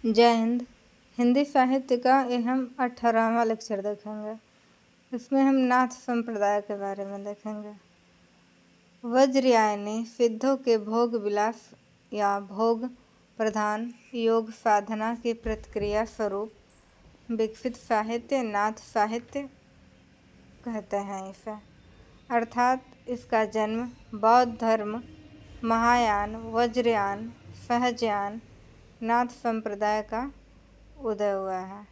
जय हिंद। हिंदी साहित्य का ये हम 18वां लेक्चर देखेंगे। इसमें हम नाथ संप्रदाय के बारे में देखेंगे। वज्रयायनी सिद्धों के भोग विलास या भोग प्रधान योग साधना की प्रतिक्रिया स्वरूप विकसित साहित्य नाथ साहित्य कहते हैं इसे। अर्थात इसका जन्म बौद्ध धर्म, महायान, वज्रयान, सहजयान, नाथ संप्रदाय का उदय हुआ है।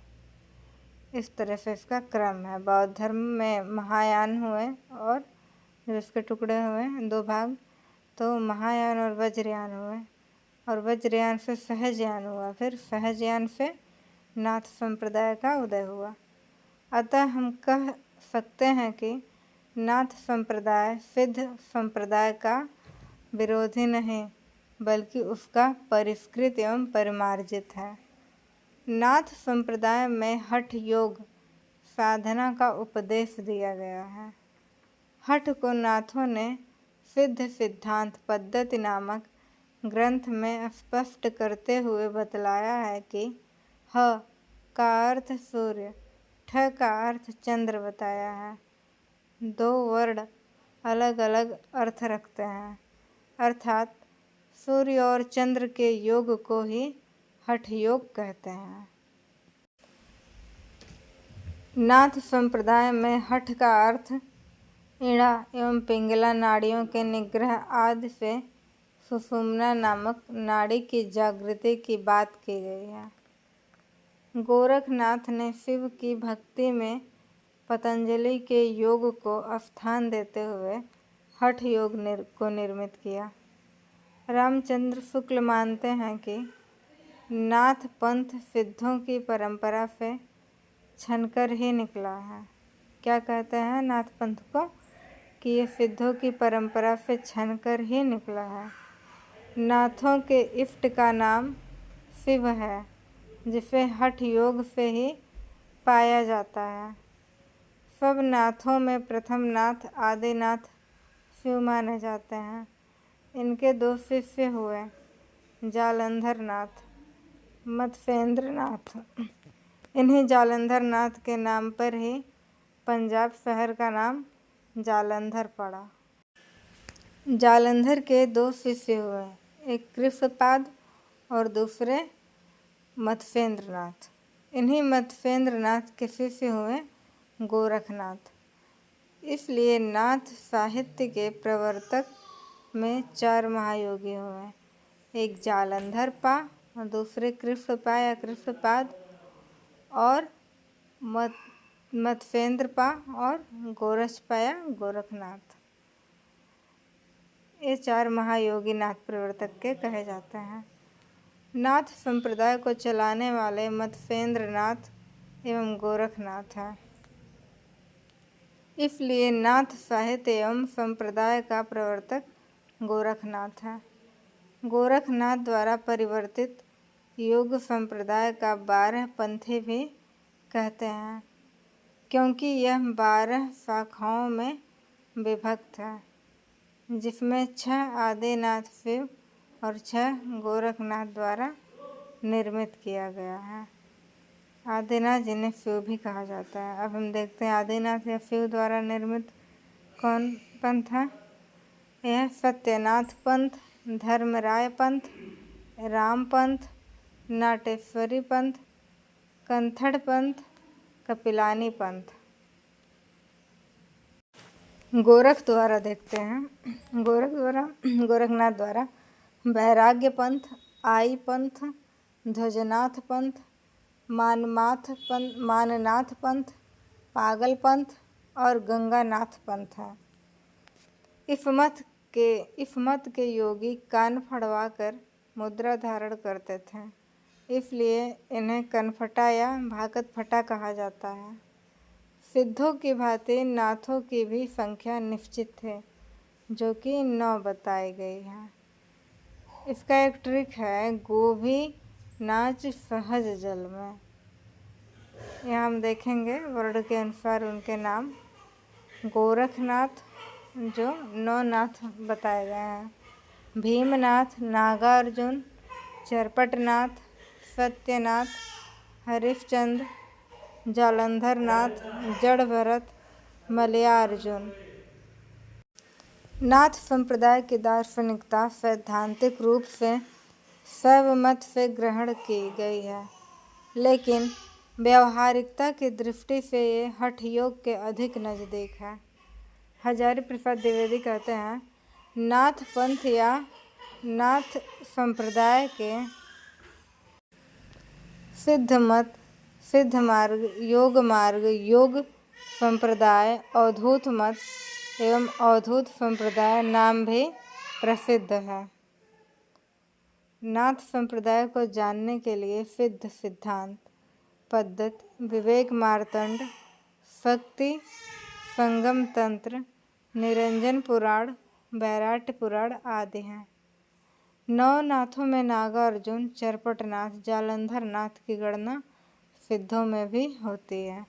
इस तरह से इसका क्रम है। बौद्ध धर्म में महायान हुए और इसके टुकड़े हुए दो भाग, तो महायान और वज्रयान हुए, और वज्रयान से सहजयान हुआ, फिर सहजयान से नाथ संप्रदाय का उदय हुआ। अतः हम कह सकते हैं कि नाथ संप्रदाय सिद्ध संप्रदाय का विरोधी नहीं, बल्कि उसका परिष्कृत एवं परिमार्जित है। नाथ संप्रदाय में हठ योग साधना का उपदेश दिया गया है। हठ को नाथों ने सिद्ध सिद्धांत पद्धति नामक ग्रंथ में स्पष्ट करते हुए बतलाया है कि ह का अर्थ सूर्य, ठ का अर्थ चंद्र बताया है। दो वर्ण अलग अलग अर्थ रखते हैं, अर्थात सूर्य और चंद्र के योग को ही हठ योग कहते हैं। नाथ संप्रदाय में हठ का अर्थ इड़ा एवं पिंगला नाड़ियों के निग्रह आदि से सुषुम्ना नामक नाड़ी की जागृति की बात की गई है। गोरखनाथ ने शिव की भक्ति में पतंजलि के योग को स्थान देते हुए हठ योग को निर्मित किया। रामचंद्र शुक्ल मानते हैं कि नाथ पंथ सिद्धों की परंपरा से छनकर ही निकला है। क्या कहते हैं नाथ पंथ को? कि ये सिद्धों की परंपरा से छनकर ही निकला है। नाथों के इष्ट का नाम शिव है, जिसे हठ योग से ही पाया जाता है। सब नाथों में प्रथम नाथ आदिनाथ शिव माने जाते हैं। इनके दो शिष्य हुए, जालंधर नाथ, मत्स्येंद्र नाथ। इन्हीं जालंधर नाथ के नाम पर ही पंजाब शहर का नाम जालंधर पड़ा। जालंधर के दो शिष्य हुए, एक कृष्णपाद और दूसरे मत्स्येंद्र नाथ। इन्हीं मत्स्येंद्र नाथ के शिष्य हुए गोरखनाथ। इसलिए नाथ साहित्य के प्रवर्तक में चार महायोगी हुए, एक जालंधर पा और दूसरे कृष्णपा या कृष्णपाद और मत्स्येंद्र पा और गोरक्षपा या गोरखनाथ। ये चार महायोगी नाथ प्रवर्तक के कहे जाते हैं। नाथ संप्रदाय को चलाने वाले मत्स्येंद्र नाथ एवं गोरखनाथ हैं। इसलिए नाथ साहित्य एवं संप्रदाय का प्रवर्तक गोरखनाथ है। गोरखनाथ द्वारा परिवर्तित योग संप्रदाय का 12 पंथी भी कहते हैं, क्योंकि यह 12 शाखाओं में विभक्त है, जिसमें 6 आदिनाथ शिव और 6 गोरखनाथ द्वारा निर्मित किया गया है। आदिनाथ जिन्हें शिव भी कहा जाता है। अब हम देखते हैं आदिनाथ या शिव द्वारा निर्मित कौन पंथ है। यह सत्यनाथ पंथ, धर्मराय पंथ, राम पंथ, नाटेश्वरी पंथ, कंथड़ पंथ, कपिलानी पंथ। गोरख द्वारा देखते हैं। गोरखनाथ द्वारा वैराग्य पंथ, आई पंथ, ध्वजनाथ पंथ, माननाथ पंथ, पागल पंथ और गंगानाथ पंथ है। इस मत के योगी कान फड़वाकर मुद्रा धारण करते थे, इसलिए इन्हें कनफटा या भागत फटा कहा जाता है। सिद्धों की भांति नाथों की भी संख्या निश्चित है, जो कि 9 बताई गई है। इसका एक ट्रिक है, गोभी नाच सहज जल में। यहाँ हम देखेंगे वर्ण के अनुसार उनके नाम। गोरखनाथ जो 9 नाथ बताए गए हैं, भीमनाथ, नागार्जुन, चरपटनाथ, सत्यनाथ, हरिश्चंद्र, जालंधर नाथ, जड़ भरत, मलयार्जुन। नाथ संप्रदाय की दार्शनिकता सैद्धांतिक रूप से शैव मत से ग्रहण की गई है, लेकिन व्यावहारिकता की दृष्टि से ये हठ योग के अधिक नज़दीक है। हजारी प्रसाद द्विवेदी कहते हैं, नाथ पंथ या नाथ संप्रदाय के सिद्ध मत, सिद्ध मार्ग, योग संप्रदाय, अवधूत मत एवं अवधूत संप्रदाय नाम भी प्रसिद्ध है। नाथ संप्रदाय को जानने के लिए सिद्ध सिद्धांत, पद्धति, विवेक मार्तंड, शक्ति संगम तंत्र, निरंजन पुराण, बैराट पुराण आदि हैं। नौ नाथों में नागार्जुन, चरपटनाथ, जालंधर नाथ की गणना सिद्धों में भी होती है।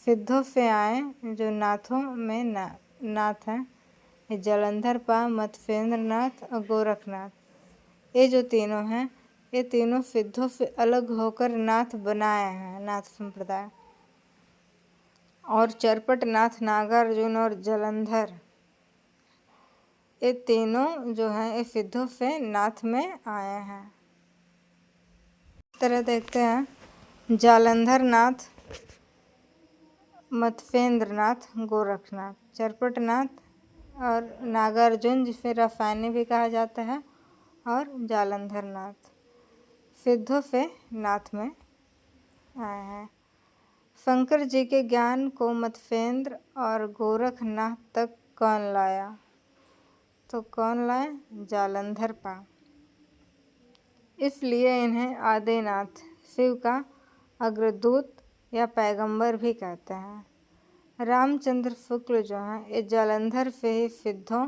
सिद्धों से आए जो नाथों में नाथ हैं, ये जालंधर पा, मत्स्येंद्र नाथ और गोरखनाथ, ये जो तीनों हैं, ये तीनों सिद्धों से अलग होकर नाथ बनाए हैं नाथ संप्रदाय। और चरपटनाथ, नागार्जुन और जालंधर, ये तीनों जो हैं ये सिद्धों से नाथ में आए हैं। इस तरह देखते हैं, जालंधर नाथ, मत्स्येंद्र नाथ, गोरखनाथ, चरपटनाथ और नागार्जुन जिसे रसायनी भी कहा जाता है, और जालंधर नाथ सिद्धों से नाथ में आए हैं। शंकर जी के ज्ञान को मत्स्येंद्र और गोरखनाथ तक कौन लाया? तो कौन लाए? जालंधर पा। इसलिए इन्हें आदिनाथ, शिव का अग्रदूत या पैगंबर भी कहते हैं। रामचंद्र शुक्ल जो हैं, ये जालंधर से ही सिद्धों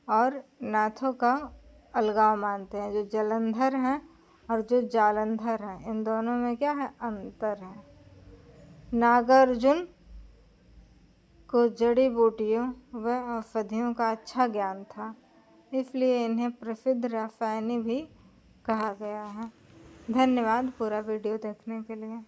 और नाथों का अलगाव मानते हैं। जो जालंधर हैं और जो जालंधर हैं, इन दोनों में क्या है? अंतर है। नागार्जुन को जड़ी बूटियों व औषधियों का अच्छा ज्ञान था, इसलिए इन्हें प्रसिद्ध रसायनी भी कहा गया है। धन्यवाद पूरा वीडियो देखने के लिए।